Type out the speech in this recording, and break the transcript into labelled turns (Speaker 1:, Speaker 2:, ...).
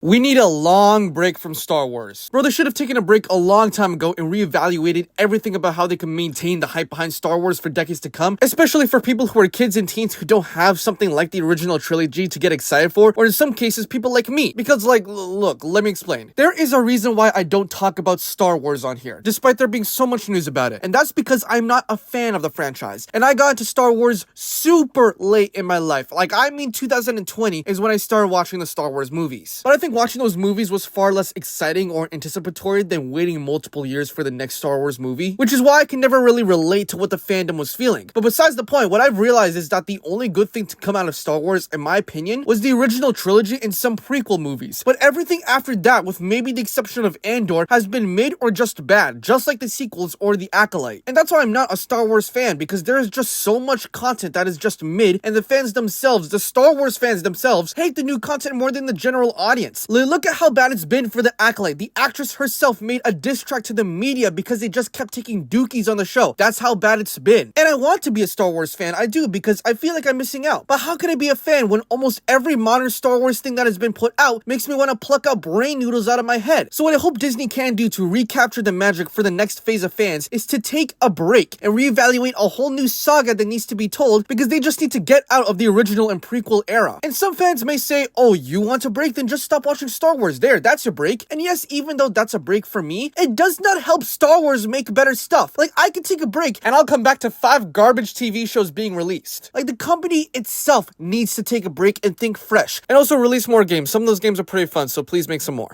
Speaker 1: We need a long break from Star Wars. Bro, they should have taken a break a long time ago and reevaluated everything about how they can maintain the hype behind Star Wars for decades to come, especially for people who are kids and teens who don't have something like the original trilogy to get excited for, or in some cases, people like me. Because look, let me explain. There is a reason why I don't talk about Star Wars on here, despite there being so much news about it. And that's because I'm not a fan of the franchise. And I got into Star Wars super late in my life. 2020 is when I started watching the Star Wars movies. But I think watching those movies was far less exciting or anticipatory than waiting multiple years for the next Star Wars movie, which is why I can never really relate to what the fandom was feeling. But besides the point, what I've realized is that the only good thing to come out of Star Wars, in my opinion, was the original trilogy and some prequel movies. But everything after that, with maybe the exception of Andor, has been mid or just bad, just like the sequels or The Acolyte. And that's why I'm not a Star Wars fan, because there is just so much content that is just mid, and the fans themselves, the Star Wars fans themselves, hate the new content more than the general audience. Look at how bad it's been for The Acolyte. The actress herself made a diss track to the media because they just kept taking dookies on the show. That's how bad it's been. And I want to be a Star Wars fan, I do, because I feel like I'm missing out. But how can I be a fan when almost every modern Star Wars thing that has been put out makes me want to pluck out brain noodles out of my head? So what I hope Disney can do to recapture the magic for the next phase of fans is to take a break and reevaluate a whole new saga that needs to be told, because they just need to get out of the original and prequel era. And some fans may say, oh, you want a break? Then just stop watching Star Wars. There, that's your break. And yes, even though that's a break for me, it does not help Star Wars make better stuff. I could take a break and I'll come back to 5 garbage TV shows being released. The company itself needs to take a break and think fresh. And also release more games. Some of those games are pretty fun, so please make some more.